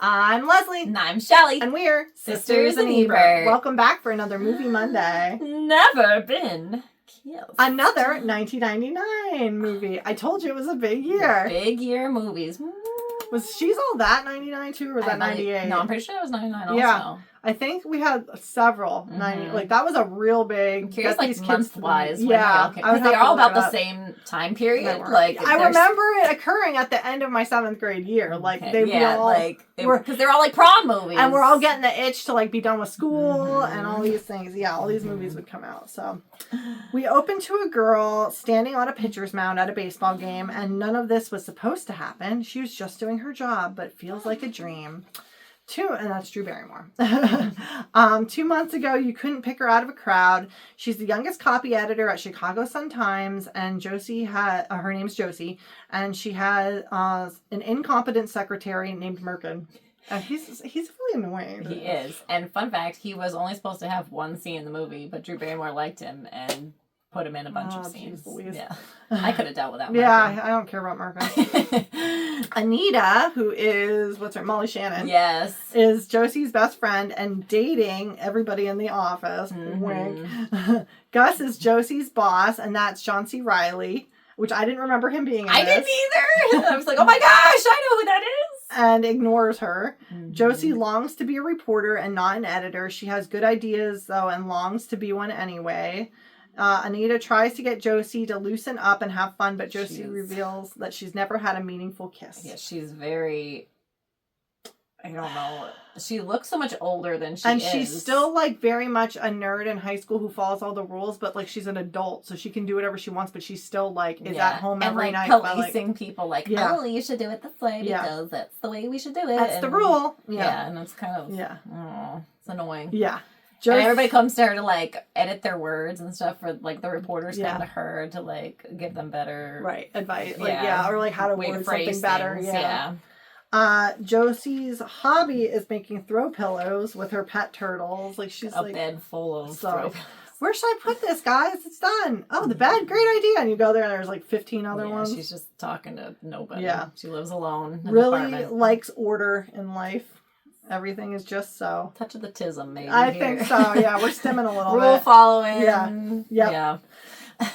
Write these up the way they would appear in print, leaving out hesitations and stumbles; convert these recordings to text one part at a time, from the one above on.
I'm Leslie. And I'm Shelly. And we're Sisters in Ebert. Welcome back for another Movie Monday. Never been killed. Another 1999 movie. I told you it was a big year. Big year movies. Was She's All That 99 too, or was that 98? No, I'm pretty sure it was 99 also. Yeah. I think we had several 90. Like that was a real big. I'm curious, like month-wise. Yeah, because they're all about the same time period. Like I remember it occurring at the end of my 7th grade year. Like they were because they're all like prom movies, and we're all getting the itch to like be done with school and all these things. Yeah, all these movies would come out. So we opened to a girl standing on a pitcher's mound at a baseball game, and none of this was supposed to happen. She was just doing her job, but feels like a dream. And that's Drew Barrymore. 2 months ago, you couldn't pick her out of a crowd. She's the youngest copy editor at Chicago Sun-Times, and Josie had her name's Josie, and she had an incompetent secretary named Merkin. He's really annoying. He is. And fun fact, he was only supposed to have one scene in the movie, but Drew Barrymore liked him and put him in a bunch of scenes. Yeah, I could have dealt with that. Yeah, I don't care about Merkin. Anita, who is Molly Shannon. Yes, is Josie's best friend and dating everybody in the office. Wink. Gus is Josie's boss, and that's John C. Reilly, which I didn't remember him being in I didn't either. I was like, oh my gosh, I know who that is. And ignores her. Josie longs to be a reporter and not an editor. She has good ideas, though, and longs to be one anyway. Anita tries to get Josie to loosen up and have fun, but Josie reveals that she's never had a meaningful kiss. Yeah, she's very... I don't know. She looks so much older than she is. And she's still, like, very much a nerd in high school who follows all the rules, but, like, she's an adult, so she can do whatever she wants, but she's still, like, is at home every night. And, like, policing people, like, oh, you should do it this way because that's the way we should do it. That's the rule. Yeah, and it's kind of... it's annoying. Yeah. And everybody comes to her to, like, edit their words and stuff, for, like, the reporters come to her to, like, give them better... advice. Like, or, like, how to word something better. Yeah. Josie's hobby is making throw pillows with her pet turtles. Like, she's a bed full of throw pillows. Where should I put this, guys? It's done. Oh, the bed, great idea. And you go there and there's, like, 15 other ones. She's just talking to nobody. Yeah. She lives alone in really likes order in life. Everything is just so. Touch of the tism, maybe. I think so, yeah. We're stimming a little bit. Rule following. Yeah. Yep. Yeah.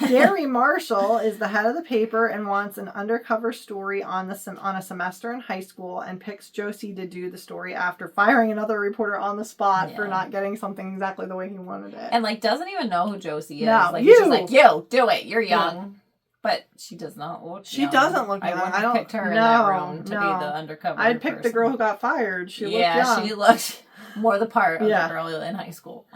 Gary Marshall is the head of the paper and wants an undercover story on a semester in high school, and picks Josie to do the story after firing another reporter on the spot for not getting something exactly the way he wanted it. And, like, doesn't even know who Josie is. No, like, he's just like, you, do it. You're young. Yeah. But she does not look young. She doesn't look young. I don't picked her in that room to be the undercover I'd picked the girl who got fired. She looked young. Yeah, she looked more the part of the girl in high school.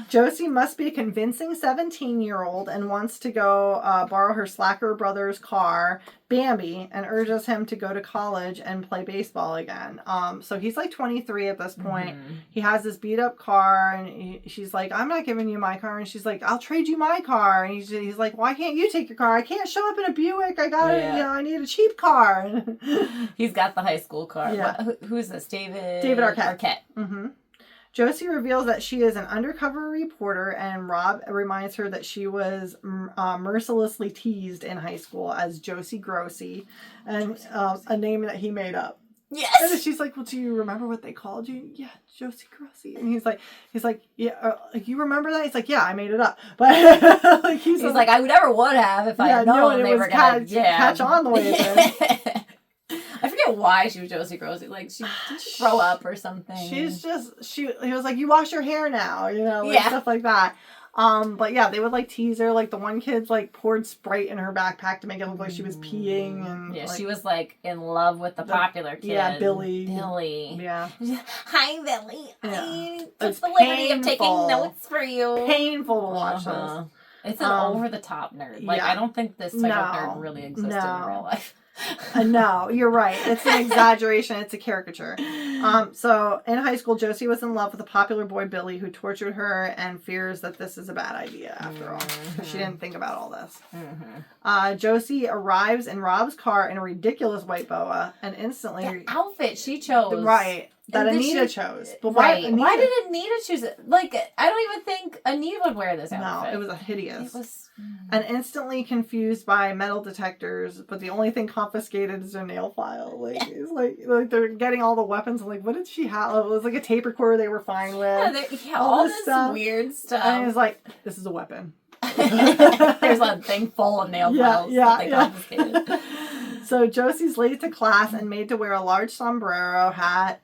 Josie must be a convincing 17-year-old and wants to go borrow her slacker brother's car, Bambi, and urges him to go to college and play baseball again. So he's like 23 at this point. He has this beat up car, and she's like, I'm not giving you my car. And she's like, I'll trade you my car. And he's like, why can't you take your car? I can't show up in a Buick. I got it. You know, I need a cheap car. He's got the high school car. Yeah. Who's this? David Arquette. Mm-hmm. Josie reveals that she is an undercover reporter, and Rob reminds her that she was mercilessly teased in high school as Josie Grossi, and a name that he made up. Yes. And she's like, well, do you remember what they called you? Yeah, Josie Grossi. And he's like, yeah, you remember that? He's like, yeah, I made it up. But like, he's like, I never would have if I had known they were going to catch on the way it did. I forget why she was Josie Grossi. Like, she did throw up or something. He was like, you wash your hair now, you know, like stuff like that. But yeah, they would like tease her. Like the one kid's like poured Sprite in her backpack to make it look like she was peeing, and like, she was like in love with the popular kid. Yeah, Billy. Yeah. Hi, Billy. Yeah. I took the liberty of taking notes for you. Painful to watch this. It's an over the top nerd. Like I don't think this type of nerd really existed in real life. No, you're right. It's an exaggeration. It's a caricature. So in high school, Josie was in love with a popular boy, Billy, who tortured her and fears that this is a bad idea after all. She didn't think about all this. Josie arrives in Rob's car in a ridiculous white boa and instantly... The outfit she chose. Right. that Anita chose. But right. Why did Anita choose it? Like, I don't even think Anita would wear this outfit. No, it was hideous. It was... And instantly confused by metal detectors, but the only thing confiscated is her nail file. Like, it's like they're getting all the weapons. Like, what did she have? It was like a tape recorder they were fine with. Yeah, all this stuff. Weird stuff. And it was like, this is a weapon. There's a thing full of nail files that they confiscated. So Josie's late to class and made to wear a large sombrero hat.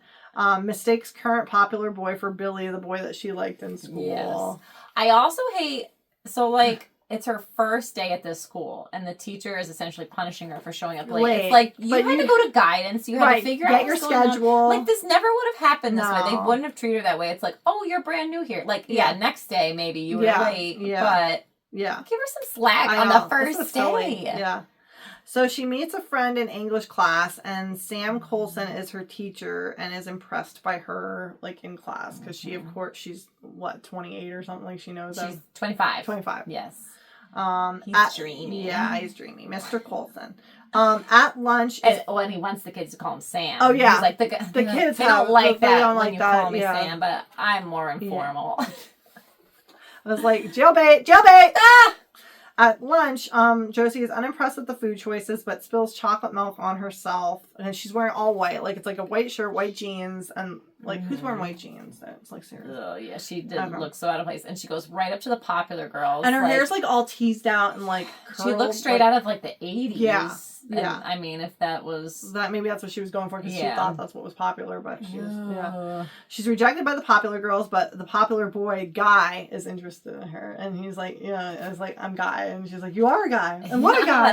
Mistakes current popular boy for Billy, the boy that she liked in school. Yes. I also hate, so like, it's her first day at this school, and the teacher is essentially punishing her for showing up late. It's like, you had to go to guidance, you had to figure out your schedule. Like, this never would have happened this way. They wouldn't have treated her that way. It's like, oh, you're brand new here. Like, next day, maybe you were late, but give her some slack on the first day. Yeah. So she meets a friend in English class, and Sam Colson is her teacher and is impressed by her, like, in class. Because she, of course, she's, 28 or something? Like, she knows She's 25. 25. Yes. He's dreamy. Yeah, he's dreamy. Mr. Colson. At lunch... And he wants the kids to call him Sam. Oh, yeah. He's like, the kids they don't like that don't when like you that, call me Sam, but I'm more informal. I was like, jailbait! Ah! At lunch, Josie is unimpressed with the food choices, but spills chocolate milk on herself. And she's wearing all white. Like, it's like a white shirt, white jeans, and, like, who's wearing white jeans? It's, like, seriously. Oh, yeah, she did look so out of place. And she goes right up to the popular girls. And her hair's, like, all teased out and, like, curled. She looks straight out of, like, the 80s. Yeah. And, I mean, if that was... Maybe that's what she was going for, because she thought that's what was popular, but she was, She's rejected by the popular girls, but the popular boy, Guy, is interested in her. And he's like, I was like, I'm Guy. And she's like, you are a guy. And what a guy.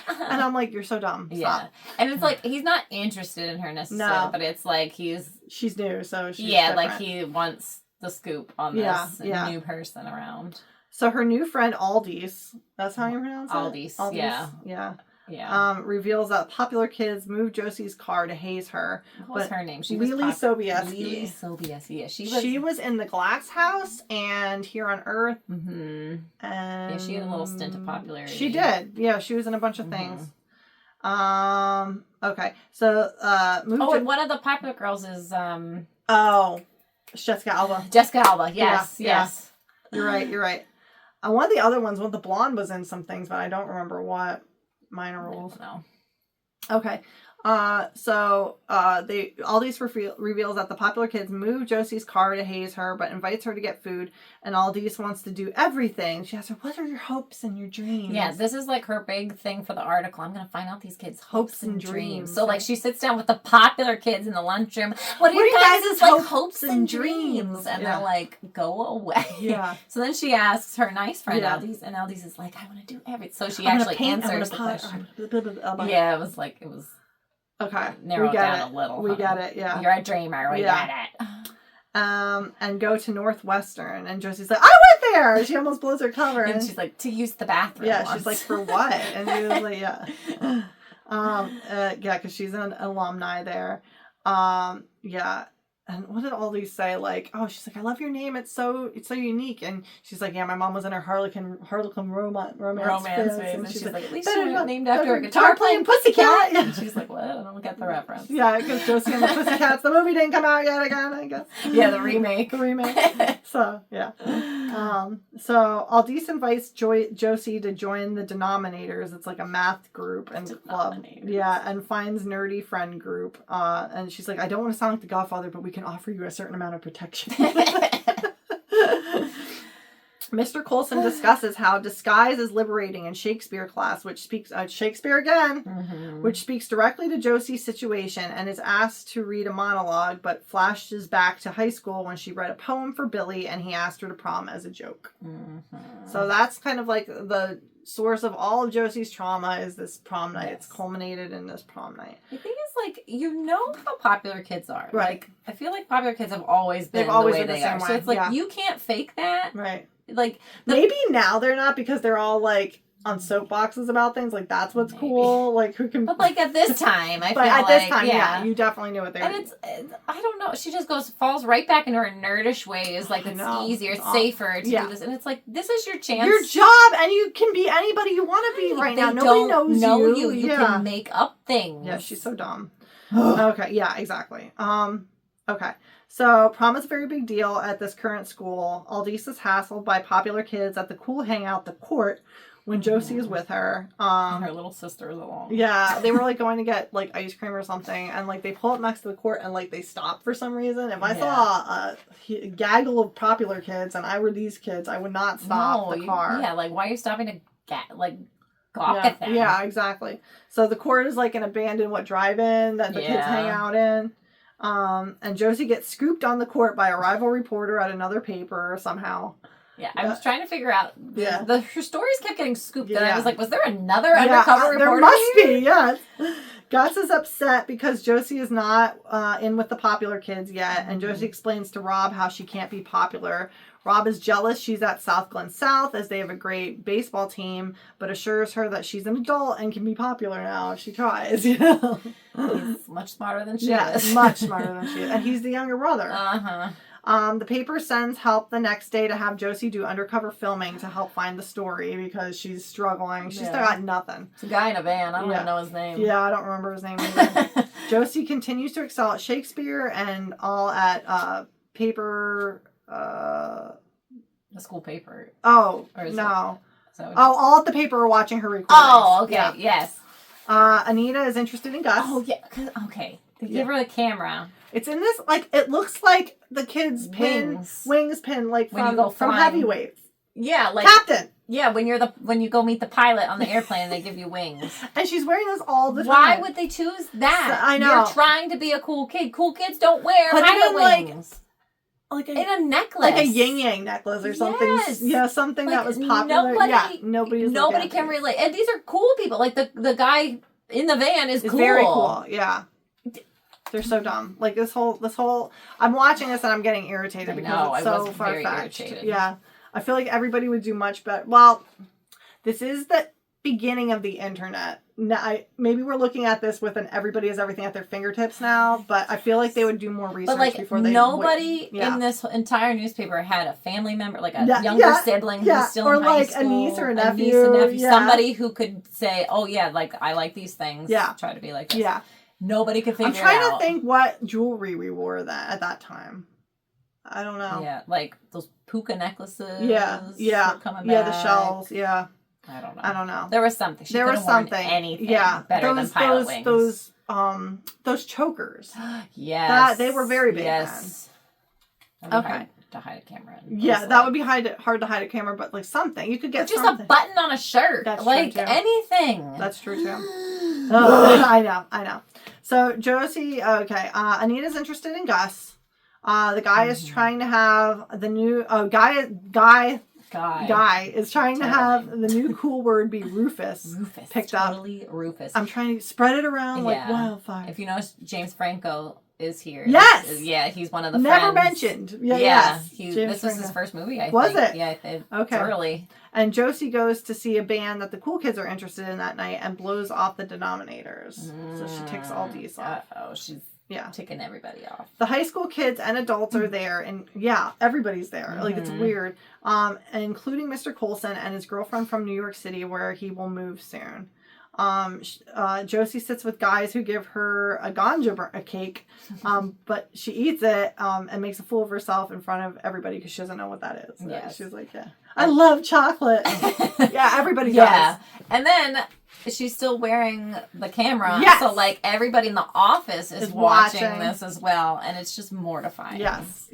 And I'm like, you're so dumb. Stop. Yeah. And it's like, he's not interested in her necessarily, but it's like she's new, so she's different. Like he wants the scoop on this new person around. So her new friend, Aldis, that's how you pronounce it? Aldis, yeah. Yeah. Reveals that popular kids moved Josie's car to haze her. What was her name? Lily Sobieski. Lily Sobieski. Yeah, she was in the Glass House and Here on Earth. Mm-hmm. And she had a little stint of popularity. She did. Yeah, she was in a bunch of things. Okay. So, and one of the popular girls is Jessica Alba. Jessica Alba. Yes. Yeah. You're right. One of the other ones, the blonde was in some things, but I don't remember what. Minor roles. No. Okay. Aldis reveals that the popular kids move Josie's car to haze her, but invites her to get food, and Aldis wants to do everything. She asks her, what are your hopes and your dreams? Yeah, this is like her big thing for the article. I'm going to find out these kids' hopes and dreams. So, like, she sits down with the popular kids in the lunchroom. What are you guys' hopes and dreams? And they're like, go away. Yeah. So then she asks her nice friend, Aldis, and Aldis is like, I want to do everything. So she actually answers the question. Yeah, it was okay. Narrow down a little. We get it, yeah. You're a dreamer. We get it. And go to Northwestern. And Josie's like, I went there! She almost blows her cover. And she's like, to use the bathroom. Yeah, she's like, for what? And he was like, because she's an alumni there. And what did all these say? Like, she's like, I love your name. It's so unique. And she's like, yeah, my mom was in her Harlequin romance phase. And she's like, at least she was named after a guitar playing pussycat. And she's like, what? I don't get the reference. Yeah, because Josie and the Pussycats, the movie didn't come out yet again, I guess. Yeah, the remake. So, yeah. So Aldis invites Josie to join the Denominators. It's like a math group and club. Yeah, and finds nerdy friend group. And she's like, I don't want to sound like the Godfather, but we can offer you a certain amount of protection. Mr. Colson discusses how disguise is liberating in Shakespeare class, which speaks Shakespeare again, which speaks directly to Josie's situation, and is asked to read a monologue, but flashes back to high school when she read a poem for Billy, and he asked her to prom as a joke. So that's kind of like the source of all of Josie's trauma is this prom night. Yes. It's culminated in this prom night. The thing is, like, you know how popular kids are. Right. Like, I feel like popular kids have always been the way they are. So it's like, you can't fake that. Right. Like, maybe now they're not because they're all, like, on soapboxes about things. Like, that's what's cool. Like, who can... But, like, at this time, I feel like... But at this time, yeah, you definitely knew what they were doing. And it's... I don't know. She just falls right back into her nerdish ways. Like, it's easier, it's safer to do this. And it's like, this is your chance. Your job, and you can be anybody you want to be right now. Nobody knows you. You can make up things. Yeah, she's so dumb. Okay, yeah, exactly. Okay. So prom is a very big deal at this current school. Aldis is hassled by popular kids at the cool hangout, the Court, when Josie is with her. And her little sister is along. Yeah, they were like going to get like ice cream or something, and like they pull up next to the Court and like they stop for some reason. If I saw a gaggle of popular kids and I were these kids, I would not stop the car. Yeah, like why are you stopping to gawk at them? Yeah, exactly. So the Court is like an abandoned drive-in that the kids hang out in. And Josie gets scooped on the Court by a rival reporter at another paper somehow. Yeah, I was trying to figure out. Her stories kept getting scooped, and I was like, was there another undercover reporter? There must be, yes. Gus is upset because Josie is not in with the popular kids yet, and Josie explains to Rob how she can't be popular. Rob is jealous she's at South Glen South as they have a great baseball team, but assures her that she's an adult and can be popular now if she tries. You know? He's much smarter than she is. Yeah, much smarter than she is. And he's the younger brother. The paper sends help the next day to have Josie do undercover filming to help find the story because she's struggling. She's still got nothing. It's a guy in a van. I don't even know his name. Yeah, I don't remember his name either. Josie continues to excel at Shakespeare and all at paper... the school paper. Oh, no. All at the paper are watching her recordings. Oh, okay. Yes. Anita is interested in Gus. Oh, yeah. Okay. They give her the camera. It's in this, it looks like the kid's wings pin, from Heavyweights. Yeah, Captain. Yeah, when you go meet the pilot on the airplane, they give you wings. And she's wearing this all the time. Why would they choose that? I know. You're trying to be a cool kid. Cool kids don't wear pilot wings. In a necklace. Like a yin-yang necklace or something. Yes. Yeah, something that was popular. Nobody can relate. And these are cool people. Like the guy in the van is cool. Very cool, yeah. They're so dumb. Like this whole I'm watching this and I'm getting irritated because it's so far-fetched. Yeah. I feel like everybody would do much better. Well, this is the beginning of the internet. Maybe we're looking at this with everybody has everything at their fingertips now, but I feel like they would do more research before they nobody in this entire newspaper had a family member, like a younger sibling who's still in high school. Or like a niece or a nephew. Yeah. Somebody who could say, oh yeah, I like these things. Yeah. Try to be like this. Yeah. Nobody could figure it out. I'm trying to think what jewelry we wore at that time. I don't know. Yeah, like those puka necklaces. Yeah. Were coming back. Yeah, the shells. Yeah. I don't know. There was something. There was something. Anything better than pilot wings. Those chokers. Yes. They were very big. Yes. Okay. To hide a camera. Yeah, that would be hard to hide a camera, but something you could get. Just a button on a shirt. That's true too. Anything. That's true too. I know. So Josie, Anita's interested in Gus. The guy is trying to have the new Guy is trying to have the new cool word be Rufus. Picked totally up. Rufus. I'm trying to spread it around like wildfire. If you notice, James Franco is here. Yes! He's one of the Never friends. mentioned. This was his first movie, I think. Was it? Yeah, it's early. And Josie goes to see a band that the cool kids are interested in that night and blows off the denominators. So she ticks all these off. She's ticking everybody off. The high school kids and adults are there, and everybody's there. Like, it's weird. Including Mr. Coulson and his girlfriend from New York City, where he will move soon. Josie sits with guys who give her a ganja cake, but she eats it and makes a fool of herself in front of everybody because she doesn't know what that is. So she's like, I love chocolate. Everybody does. And then she's still wearing the camera. So like everybody in the office is watching this as well, and it's just mortifying. Yes.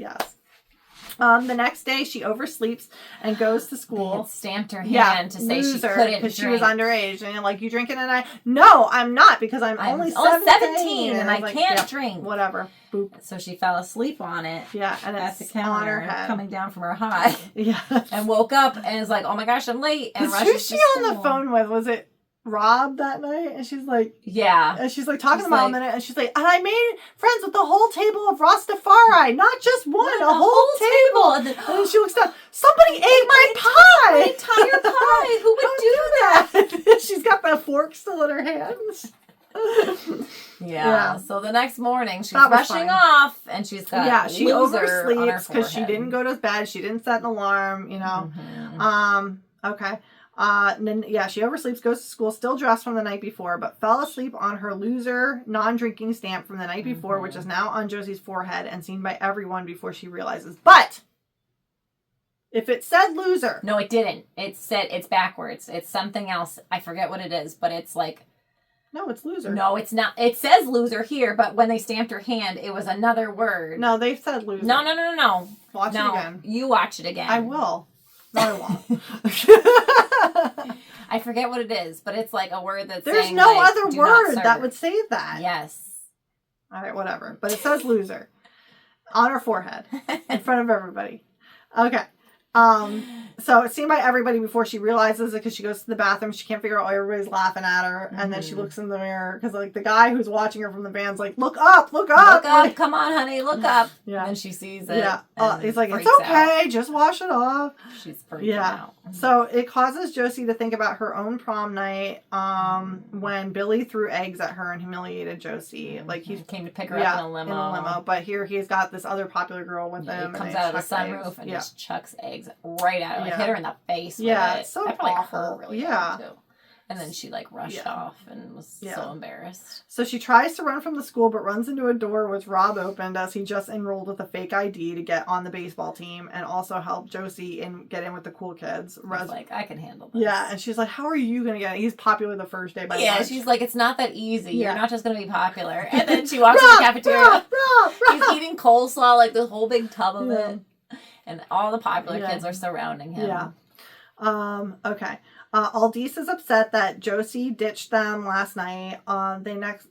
The next day, she oversleeps and goes to school. They had stamped her hand to say she couldn't drink. Because she was underage. And you're like, you drinking? And no, I'm not because I'm only 17 and I can't drink. Whatever. Boop. So she fell asleep on it. Yeah, and at the on counter, her head. coming down from her high. Yeah. And woke up and is like, oh my gosh, I'm late. And rushes who's she on the phone with? Was it Rob that night? And she's like, and she's like talking to Mom a minute, and she's like, and I made friends with the whole table of Rastafari, not just one, a whole table. And then she looks down, somebody ate my pie! My entire pie! Who would do that? She's got the fork still in her hands. So the next morning she's rushing off, and she's got she oversleeps because she didn't go to bed, she didn't set an alarm, Okay. She oversleeps, goes to school, still dressed from the night before, but fell asleep on her loser non-drinking stamp from the night before, which is now on Josie's forehead and seen by everyone before she realizes. But if it said loser. No, it didn't. It said it's backwards. It's something else. I forget what it is, but it's like. No, it's loser. No, it's not. It says loser here, but when they stamped her hand, it was another word. No, they said loser. No. Watch it again. You watch it again. I will. No, I won't. I forget what it is, but it's like a word that's There's saying, no like, other word that would say that. Yes. All right, whatever. But it says loser on her forehead in front of everybody. Okay. So it's seen by everybody before she realizes it because she goes to the bathroom. She can't figure out why everybody's laughing at her. And then she looks in the mirror because like the guy who's watching her from the band's like, look up. Look up. Like, come on, honey. Look up. Yeah. And she sees it. Yeah. He's like, it's okay. Just wash it off. She's freaking out. So it causes Josie to think about her own prom night when Billy threw eggs at her and humiliated Josie. Like he came to pick her up in a limo. But here he's got this other popular girl with him. He comes out of the sunroof and just chucks eggs right at her. Like hit her in the face with it. It's so that probably awful. hurt really bad too. And then she like rushed off and was so embarrassed. So she tries to run from the school, but runs into a door which Rob opened as he just enrolled with a fake ID to get on the baseball team and also help Josie get in with the cool kids. He's like, I can handle this. Yeah, and she's like, how are you going to get it? He's popular the first day by lunch. She's like, it's not that easy. You're not just going to be popular. And then she walks in the cafeteria. He's eating coleslaw, like this whole big tub of it. And all the popular kids are surrounding him. Yeah. Okay. Aldis is upset that Josie ditched them last night.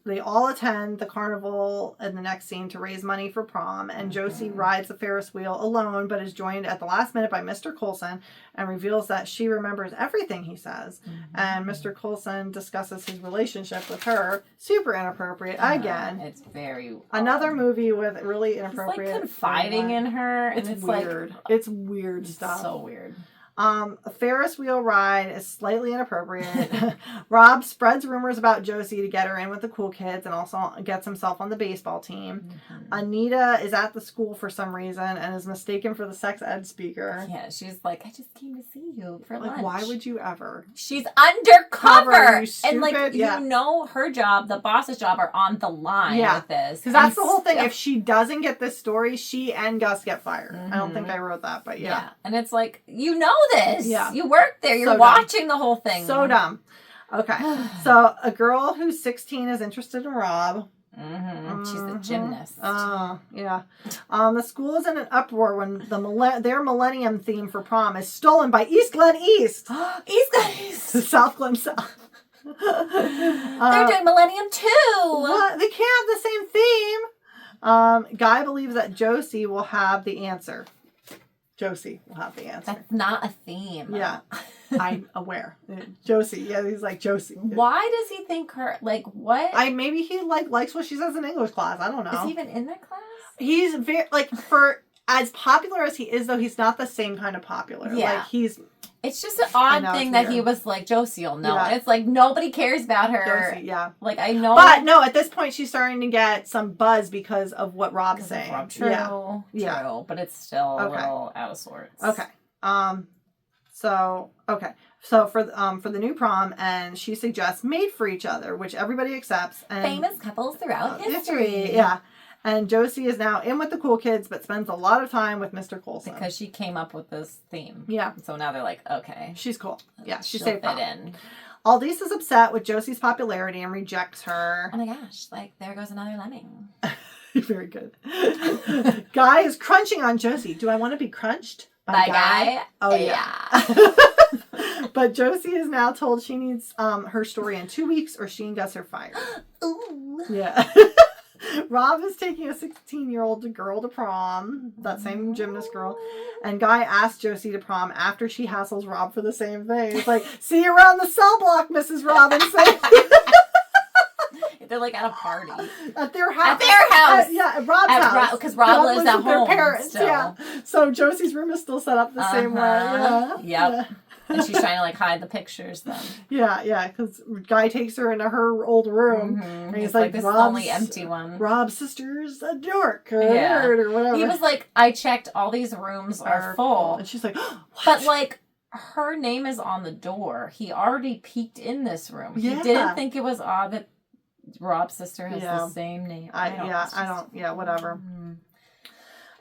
They all attend the carnival in the next scene to raise money for prom, and Josie rides the Ferris wheel alone, but is joined at the last minute by Mr. Coulson and reveals that she remembers everything he says. And Mr. Coulson discusses his relationship with her. Super inappropriate. Again, it's very another movie with really inappropriate. He's like confiding in her, and it's weird. Like, it's weird stuff. So weird. A Ferris wheel ride is slightly inappropriate. Rob spreads rumors about Josie to get her in with the cool kids and also gets himself on the baseball team. Anita is at the school for some reason and is mistaken for the sex ed speaker. Yeah, she's like, I just came to see you for lunch. Why would you ever? She's undercover. And like, you know her job, the boss's job are on the line with this. Because that's the whole thing. If she doesn't get this story, she and Gus get fired. I don't think I wrote that, but yeah. And it's like, you know this. Yeah. You work there. You're watching the whole thing. So dumb. Okay. So a girl who's 16 is interested in Rob. She's the gymnast. Oh, yeah. The school is in an uproar when their Millennium theme for prom is stolen by East Glen East. East Glen East. South Glen South. They're doing Millennium too. What? They can't have the same theme. Guy believes that Josie will have the answer. Josie will have the answer. That's not a theme. Yeah. I'm aware. Josie. Yeah, he's like Josie. Why does he think her, like, what? Maybe he likes what she says in English class. I don't know. Is he even in that class? He's very, for as popular as he is, though, he's not the same kind of popular. Yeah. Like, it's just an odd thing that he was like, Josie will know. Yeah. It's like, nobody cares about her. Josie, yeah. Like, I know. But, no, at this point, she's starting to get some buzz because of what Rob's saying. True. But it's still a little out of sorts. Okay. So for the new prom, and she suggests made for each other, which everybody accepts. And famous couples throughout history. Yeah. And Josie is now in with the cool kids, but spends a lot of time with Mr. Coulson. Because she came up with this theme. Yeah. So now they're like, okay. She's cool. Yeah, she's fit in. Aldis is upset with Josie's popularity and rejects her. Oh my gosh, like, there goes another lemming. Very good. Guy is crunching on Josie. Do I want to be crunched by Guy? Oh, yeah. But Josie is now told she needs her story in 2 weeks or she and Gus are fired. Ooh. Yeah. Rob is taking a 16-year-old girl to prom, that same gymnast girl, and Guy asks Josie to prom after she hassles Rob for the same thing. It's like, see you around the cell block, Mrs. Robinson. They're like at a party. At their house. At their house. Yeah, at Rob's house. Because Rob lives at home. Their parents, still. Yeah. So Josie's room is still set up the same way. Yeah. Yep. Yeah. And she's trying to like hide the pictures then. Yeah, because Guy takes her into her old room. And he's like, this is the only empty one. Rob's sister's a dork or a nerd or whatever. He was like, I checked, all these rooms are full. And she's like, what? But like, her name is on the door. He already peeked in this room. Yeah. He didn't think it was odd that Rob's sister has the same name. Whatever.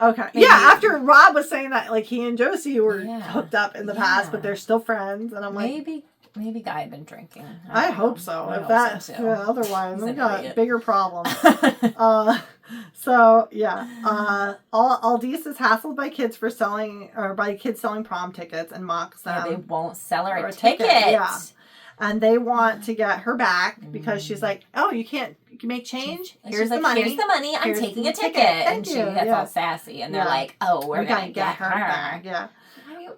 Okay. Maybe, after Rob was saying that, like, he and Josie were hooked up in the past, but they're still friends, and I'm like... Maybe Guy had been drinking. I hope so. Otherwise, we got bigger problems. Aldis is hassled by kids selling prom tickets and mocks them. Yeah, they won't sell her a ticket. Yeah. And they want to get her back because she's like, oh, you can make change? Here's the money. Here's the money. I'm taking a ticket. And she gets all sassy. And they're like, oh, we're going to get her back. Yeah. Why you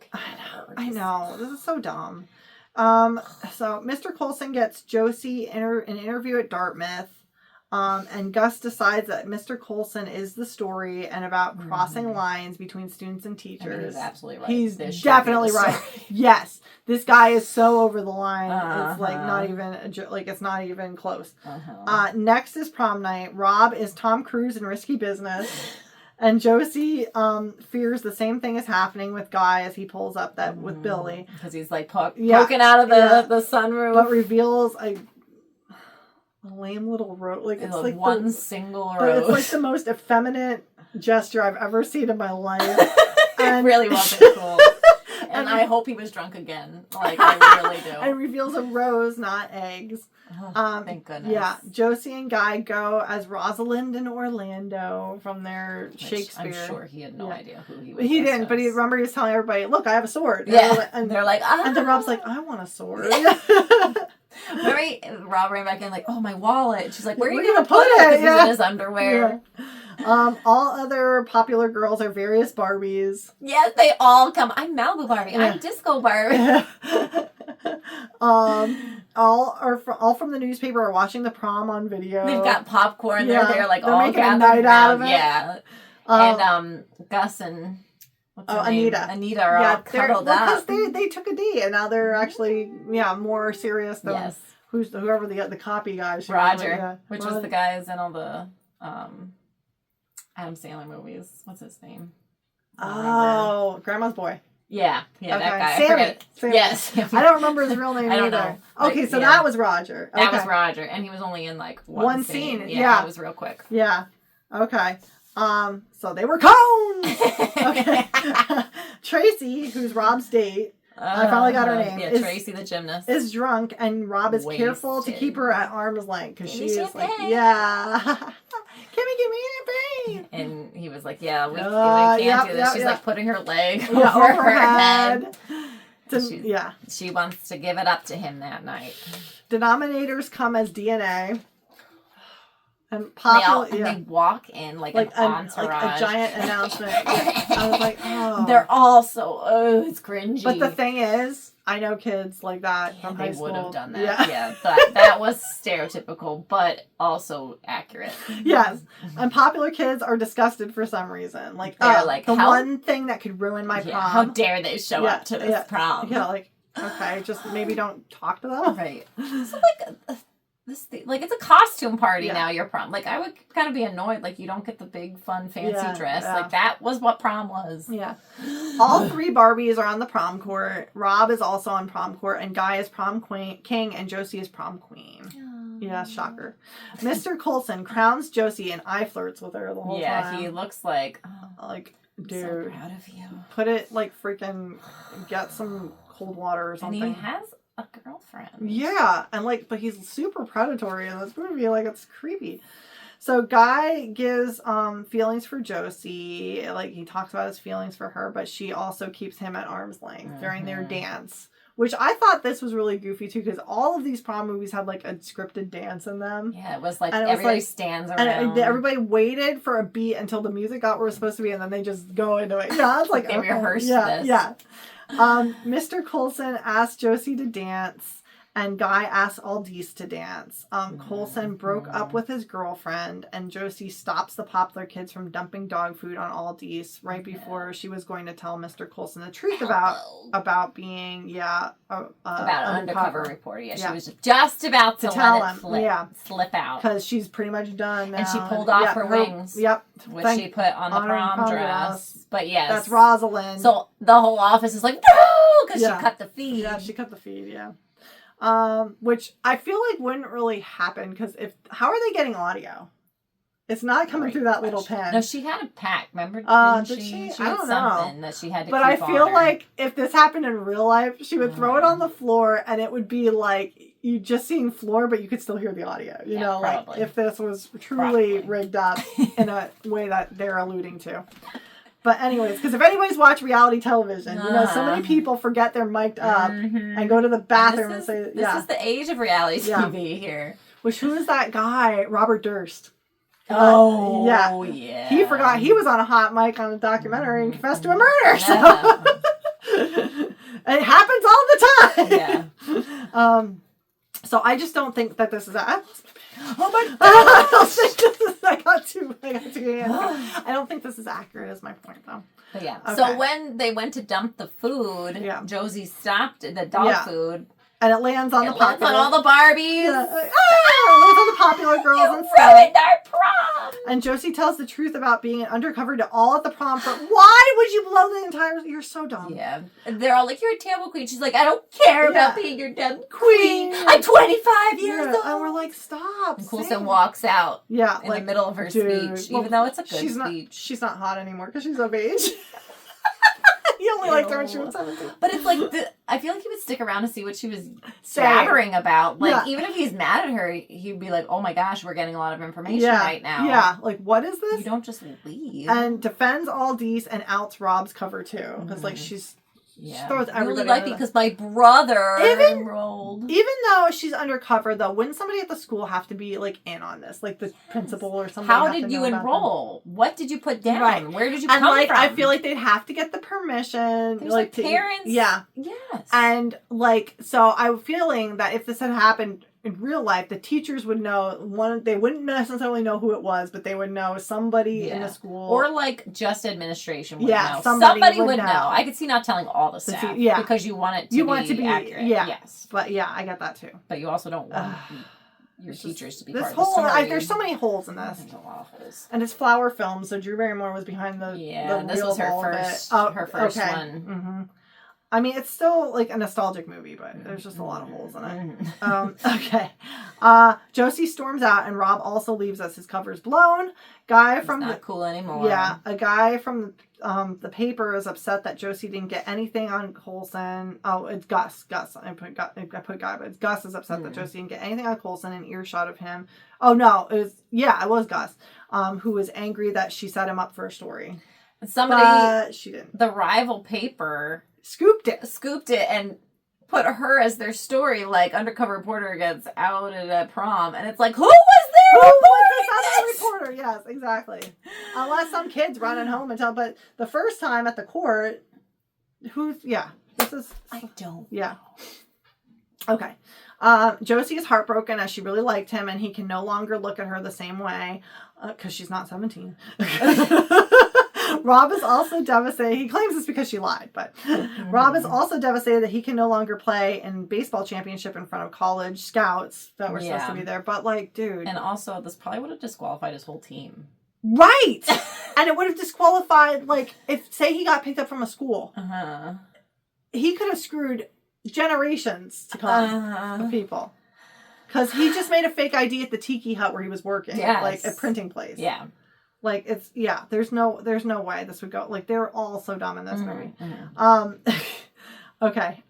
I know. This is so dumb. So Mr. Coulson gets Josie an interview at Dartmouth. And Gus decides that Mr. Coulson is the story and about crossing lines between students and teachers. He's absolutely right. He's definitely right. Yes. This guy is so over the line. It's like not even it's not even close. Next is prom night. Rob is Tom Cruise in Risky Business. And Josie fears the same thing is happening with Guy as he pulls up with Billy. Because he's like poking out of the sunroof. But reveals a lame little rose. Like it's like single rose. But it's like the most effeminate gesture I've ever seen in my life. It really wasn't cool. And I hope he was drunk again. Like, I really do. And reveals a rose, not eggs. Thank goodness. Yeah. Josie and Guy go as Rosalind and Orlando from their Shakespeare. I'm sure he had no idea who he was. He didn't, but he was telling everybody, look, I have a sword. Yeah. And they're like, And then Rob's like, I want a sword. Remember, Rob ran back in like, oh, my wallet. She's like, where are you going to put it? Because he's in his underwear. Yeah. All other popular girls are various Barbies. Yes, they all come. I'm Malibu Barbie. I'm Disco Barbie. All from the newspaper are watching the prom on video. They've got popcorn. They're like they're all making gathered a night out of it. Yeah. And Gus and Anita are all cuddled up. Because they took a date and now they're actually more serious than whoever the copy guy. Roger, which was the guy who's in all the Adam Sandler movies. What's his name? Grandma's Boy. Yeah, that guy. Sammy. Yes. I don't remember his real name I don't either. know. Okay, so that was Roger. Okay. That was Roger, and he was only in like one scene. Yeah, it was real quick. Yeah. Okay. So they were cones. Okay. Tracy, who's Rob's date, I finally got her name. Yeah, Tracy the gymnast. Is drunk, and Rob is careful to keep her at arm's length because she is like, yeah. Give me champagne. And he was like, yeah, we can't do this. She's like putting her leg over her head. She wants to give it up to him that night. Denominators come as DNA. And they walk in like an entourage. Like a giant announcement. I was like, oh. They're all so, it's cringy. But the thing is, I know kids like that from high school. They would have done that. Yeah. But that was stereotypical, but also accurate. Yes. And popular kids are disgusted for some reason. Like, they're like, the one thing that could ruin my prom. How dare they show up to this prom? Yeah, like, okay, just maybe don't talk to them. Right. So, like... This thing, like, it's a costume party now, your prom. Like, I would kind of be annoyed, like, you don't get the big, fun, fancy dress. Yeah. Like, that was what prom was. Yeah. All three Barbies are on the prom court. Rob is also on prom court, and Guy is prom king, and Josie is prom queen. Yeah, shocker. Mr. Coulson crowns Josie and eye flirts with her the whole time. Yeah, he looks like, dude. I'm so proud of you. Put it, like, freaking, get some cold water or something. And he has a girlfriend. Yeah, and but he's super predatory in this movie. Like, it's creepy. So Guy gives feelings for Josie. Like, he talks about his feelings for her, but she also keeps him at arm's length during their dance. Which I thought this was really goofy too, because all of these prom movies had like a scripted dance in them. Yeah, it was like everybody stands around. And everybody waited for a beat until the music got where it was supposed to be, and then they just go into it. Yeah, it's like they rehearsed this. Yeah. Mr. Coulson asked Josie to dance, and Guy asked Aldis to dance. Coulson broke up with his girlfriend, and Josie stops the popular kids from dumping dog food on Aldis right before she was going to tell Mr. Coulson the truth about being about an undercover reporter. Yeah, she was just about to tell him slip out because she's pretty much done now. And she pulled off her wings. Yep, which she put on the prom dress. But yes, that's Rosalind. So the whole office is like, no, because she cut the feed. Yeah, she cut the feed, yeah. Which I feel like wouldn't really happen because how are they getting audio? It's not coming through that little pen. No, she had a pack. Remember? Did she? She I had don't something know. that she had to But keep I feel on her. like if this happened in real life, she would throw it on the floor and it would be like you just seeing floor, but you could still hear the audio. You know, probably. like if this was truly rigged up in a way that they're alluding to. But anyways, because if anybody's watched reality television, you know, so many people forget they're mic'd up and go to the bathroom and say, This is the age of reality TV here. Which, who is that guy? Robert Durst. Yeah. He forgot he was on a hot mic on a documentary and confessed to a murder. So. It happens all the time. Yeah. So I just don't think that this is oh my god! I don't think this is accurate. Is my point though. But yeah. Okay. So when they went to dump the food, Josie stopped the dog food. And it lands on on all the Barbies. It lands on the popular girls you and stuff. ruined our prom. And Josie tells the truth about being an undercover to all at the prom. But why would you blow the entire? You're so dumb. Yeah. And they're all like, "You're a terrible queen." She's like, "I don't care about being your dumb queen. Yeah. I'm 25 years old." And we're like, "Stop." And Coulson walks out. Yeah, in the middle of her speech, even though it's a good speech. She's not hot anymore because she's of age. He only liked her when she was 17. But it's like, I feel like he would stick around to see what she was jabbering about. Like, even if he's mad at her, he'd be like, "Oh my gosh, we're getting a lot of information right now." Yeah, like, what is this? You don't just leave. And defends Aldis and outs Rob's cover too. Because, like, she throws everybody like because my brother enrolled. Even though she's undercover, though, wouldn't somebody at the school have to be, like, in on this? Like, the principal or something? How did you enroll? What did you put down? Right. Where did you come from? I feel like they'd have to get the permission. There's, like parents. Yeah. Yes. And, like, so I'm feeling that if this had happened in real life, the teachers would know, they wouldn't necessarily know who it was, but they would know somebody in the school. Or, like, just administration would know. Somebody would know. I could see not telling all the staff. Because you want it to be accurate. Yeah. Yes. But, I get that, too. But you also don't want your teachers to be part of the story. There's so many holes in this. There's a lot of holes. And it's flower film, so Drew Barrymore was behind the this was her first one. Mm-hmm. I mean, it's still, like, a nostalgic movie, but there's just a lot of holes in it. Okay. Josie storms out, and Rob also leaves as his cover's blown. He's not cool anymore. Yeah. A guy from the paper is upset that Josie didn't get anything on Coulson. Oh, it's Gus. I put guy, but it's Gus is upset that Josie didn't get anything on Coulson, an earshot of him. Oh, no. It was Gus, who was angry that she set him up for a story. But she didn't. The rival paper scooped it and put her as their story, like undercover reporter gets outed at prom, and it's like, who was there? Who was this other reporter? Yes, exactly. Unless some kid's running home and tell, but the first time at the court, I don't. Yeah. Okay. Josie is heartbroken as she really liked him, and he can no longer look at her the same way because she's not 17. Rob is also devastated. He claims it's because she lied, but Rob is also devastated that he can no longer play in baseball championship in front of college scouts that were supposed to be there. But, like, dude. And also, this probably would have disqualified his whole team. Right! And it would have disqualified, like, if, say he got picked up from a school. He could have screwed generations to come of people. Because he just made a fake ID at the Tiki Hut where he was working. Yes. Like, a printing place. Yeah. Like, it's, there's no way this would go. Like, they're all so dumb in this movie. Okay.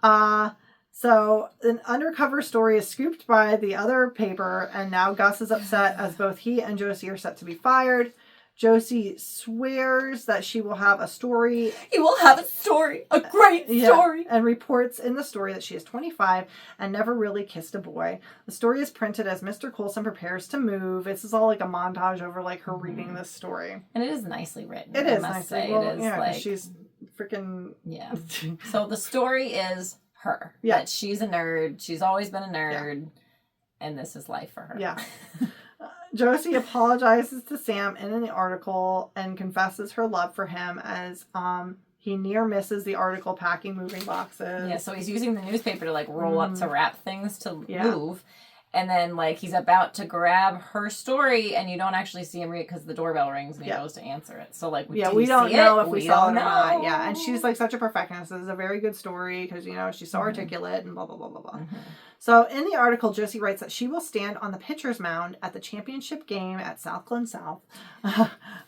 So, an undercover story is scooped by the other paper, and now Gus is upset as both he and Josie are set to be fired. Josie swears that she will have a story. You will have a story. A great story. And reports in the story that she is 25 and never really kissed a boy. The story is printed as Mr. Coulson prepares to move. This is all like a montage over like her reading this story. And it is nicely written. It is nicely written. Well, it is like she's freaking... Yeah. So the story is her. Yeah. That she's a nerd. She's always been a nerd. Yeah. And this is life for her. Yeah. Josie apologizes to Sam in the article and confesses her love for him as he near misses the article packing moving boxes. Yeah, so he's using the newspaper to like roll up to wrap things to move. And then, like, he's about to grab her story, and you don't actually see him read it because the doorbell rings, and he goes to answer it. So, like, we don't know if we saw it or not. Yeah, and she's, like, such a perfectionist. This is a very good story because, you know, she's so articulate and blah, blah, blah, blah, blah. So, in the article, Josie writes that she will stand on the pitcher's mound at the championship game at Southland South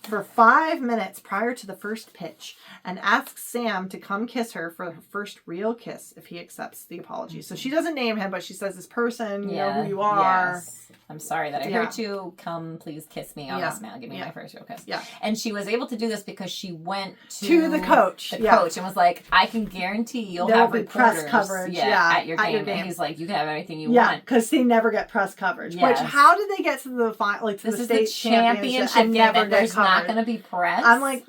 for 5 minutes prior to the first pitch and asks Sam to come kiss her for her first real kiss if he accepts the apology. So, she doesn't name him, but she says, this person, you know who you are. Yes. I'm sorry that I hurt you. Come, please kiss me on this mound. Give me my first real kiss. Yeah. And she was able to do this because she went to the coach. The coach and was like, I can guarantee you'll have press coverage at your game. And he's like, you can have anything you want. Because they never get press coverage. Yes. Which, how did they get to the final, like, to this the is state championship and never get there's covered? Not going to be press? I'm like,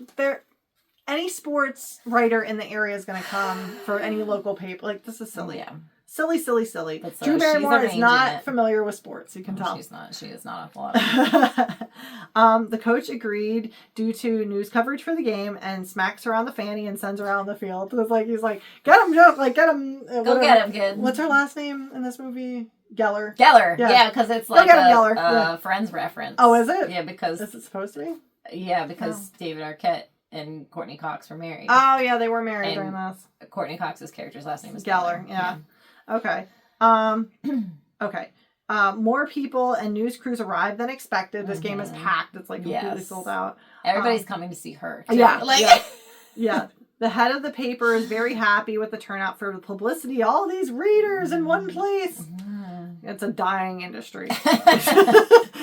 any sports writer in the area is going to come for any local paper. Like, this is silly. Yeah. Silly, silly, silly. But Drew Barrymore is not familiar with sports. You can tell. She's not. She is not a lot. The coach agreed due to news coverage for the game and smacks her on the fanny and sends her out on the field. It's like, he's like, get him, Joe. Like, get him. Go get him, kid. What's her last name in this movie? Geller. Yeah, because it's like a Friends reference. Oh, is it? Yeah, because... Is it supposed to be? Yeah, because David Arquette and Courtney Cox were married. Oh, yeah, they were married during this. Courtney Cox's character's last name is Geller. Yeah. Okay. Okay. More people and news crews arrive than expected. This game is packed. It's like completely sold out. Everybody's coming to see her. Too. Yeah. The head of the paper is very happy with the turnout for the publicity. All these readers in one place. It's a dying industry.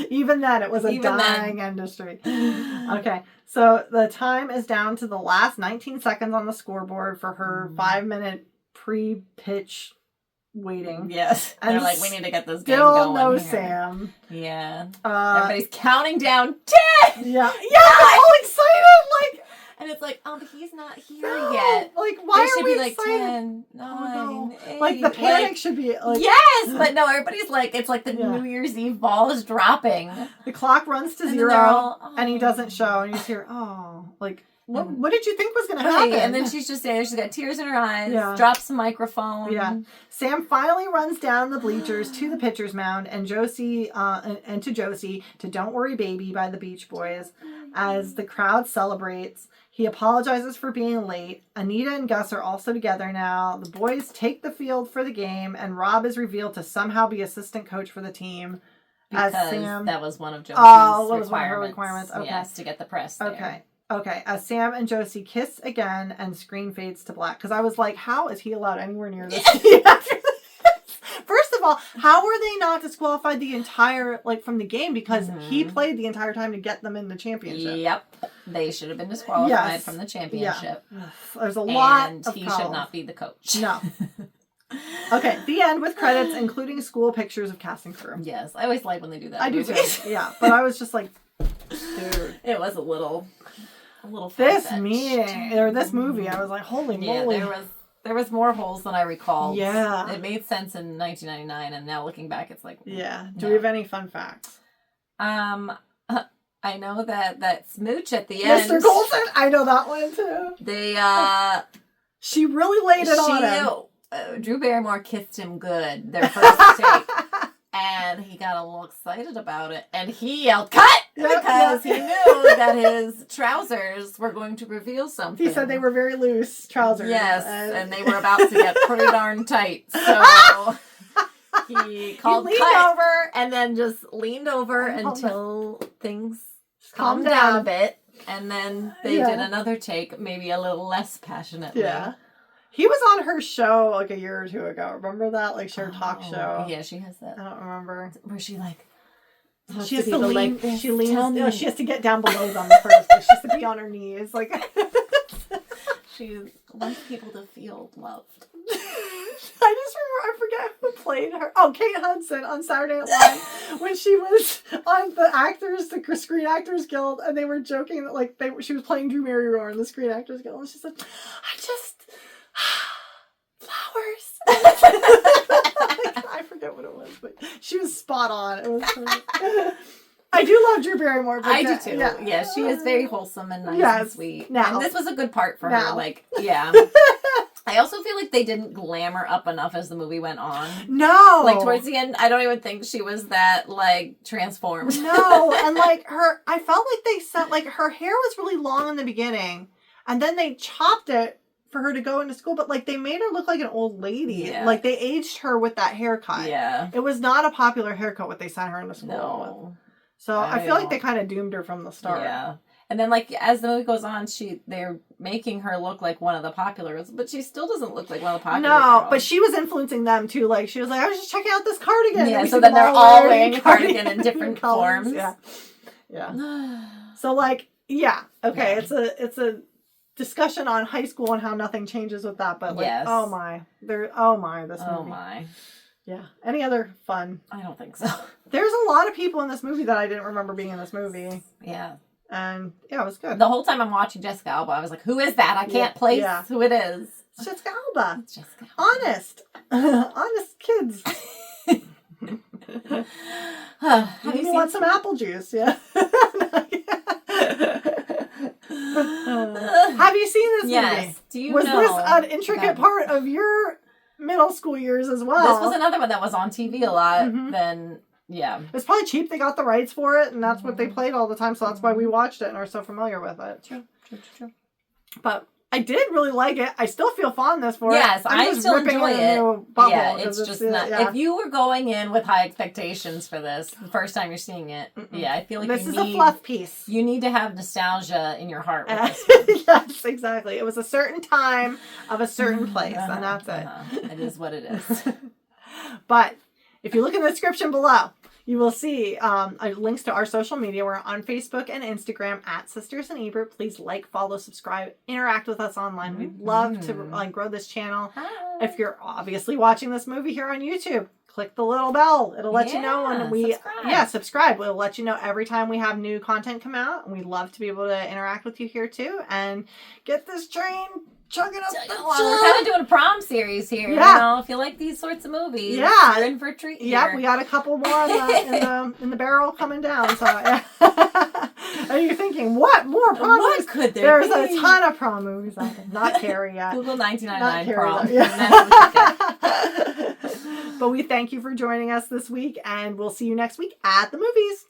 Even then, it was a dying industry. Okay. So the time is down to the last 19 seconds on the scoreboard for her 5-minute pre-pitch waiting. Yes. And they're like, we need to get this game going. Still no here. Sam. Yeah. Everybody's counting down 10! Yeah. All excited. Like, and it's like, he's not here yet. Like, why are we like excited? 10, 9, 8. Like, the panic should be like... Yes! But no, everybody's like, it's like the New Year's Eve ball is dropping. The clock runs to 0, and he doesn't show, and you hear, like... What did you think was going to happen? And then she's just standing there. She's got tears in her eyes. Drops the microphone. Yeah. Sam finally runs down the bleachers to the pitcher's mound and Josie and to Josie to "Don't Worry Baby" by the Beach Boys. As the crowd celebrates, he apologizes for being late. Anita and Gus are also together now. The boys take the field for the game, and Rob is revealed to somehow be assistant coach for the team. Because as Sam, that was one of Josie's requirements. Was one of her requirements. Okay. Yes, to get the press there. Okay, as Sam and Josie kiss again and screen fades to black. Because I was like, how is he allowed anywhere near this? First of all, how were they not disqualified the entire, from the game? Because he played the entire time to get them in the championship. Yep. They should have been disqualified from the championship. Yeah. There's a lot and of he problems. Should not be the coach. No. Okay, the end with credits, including school pictures of cast and crew. Yes, I always like when they do that. I do too. Yeah, but I was just like, dude. It was a little this movie, I was like, holy moly. There was more holes than I recalled. Yeah. It made sense in 1999, and now looking back, it's like... Yeah. Do we have any fun facts? I know that smooch at the end... Mr. Coulson? I know that one, too. They, she really laid it on him. Drew Barrymore kissed him good, their first take. And he got a little excited about it. And he yelled, "Cut!" Because he knew that his trousers were going to reveal something. He said they were very loose trousers. Yes, and they were about to get pretty darn tight. So he called cut over and then just leaned over until things calmed down a bit. And then they did another take, maybe a little less passionately. Yeah. He was on her show a year or two ago. Remember that? Her talk show. Yeah, she has that. I don't remember. Where she she has to lean. She leans. She has to get down below them first. She has to be on her knees. She wants people to feel loved. I forget who played her. Oh, Kate Hudson on Saturday Night Live when she was on the Screen Actors Guild, and they were joking that she was playing Drew Barrymore in the Screen Actors Guild, and she said, "I just flowers." I forget what it was, but she was spot on. It was. I do love Drew Barrymore. But I do too. Yeah, she is very wholesome and nice and sweet. And this was a good part for her. I also feel like they didn't glamour up enough as the movie went on. No. Like, towards the end, I don't even think she was that, like, transformed. No, and, like, I felt like they said, like, her hair was really long in the beginning, and then they chopped it for her to go into school, but, like, they made her look like an old lady. Yeah. Like, they aged her with that haircut. Yeah. It was not a popular haircut what they sent her into school with. So I feel like they kind of doomed her from the start. Yeah. And then, like, as the movie goes on, they're making her look like one of the populars, but she still doesn't look like one of the popular girls. But she was influencing them, too. Like, she was like, I was just checking out this cardigan. Yeah, so then they're all wearing a cardigan in different forms. Yeah. Yeah. So, like, yeah. Okay, yeah. It's a discussion on high school and how nothing changes with that, but, like, yes. oh my, this movie. Oh my. Yeah. Any other fun? I don't think so. There's a lot of people in this movie that I didn't remember being in this movie. Yeah. And yeah, it was good. The whole time I'm watching Jessica Alba, I was like, who is that? I can't place who it is. It's Jessica Alba. It's Jessica Alba. Honest. Honest kids. You want some apple juice? Yeah. Have you seen this movie? Yes. Do you was know? This an intricate part of your middle school years as well? This was another one that was on TV a lot. Then, yeah. It was probably cheap. They got the rights for it, and that's what they played all the time, so that's why we watched it and are so familiar with it. True. But I did really like it. I still feel fondness for it. I still enjoy it. Yeah, it's just not. Yeah. If you were going in with high expectations for this the first time you're seeing it, I feel like this is a fluff piece. You need to have nostalgia in your heart with this. Yes, exactly. It was a certain time of a certain place, and that's it. It is what it is. But if you look in the description below, you will see links to our social media. We're on Facebook and Instagram at Sisters and Ebert. Please like, follow, subscribe, interact with us online. We'd love to grow this channel. Hi. If you're obviously watching this movie here on YouTube, click the little bell. It'll let you know when we subscribe. We'll let you know every time we have new content come out. And we'd love to be able to interact with you here too and get this train chugging up the We're kind of doing a prom series here. Yeah. You know, if you like these sorts of movies, you're in for a treat here. Yep, we got a couple more in the barrel coming down. So, and you're thinking, what more prom movies? What could there be? There's a ton of prom movies out there. Not Carrie yet. Google 1999 prom. But we thank you for joining us this week, and we'll see you next week at the movies.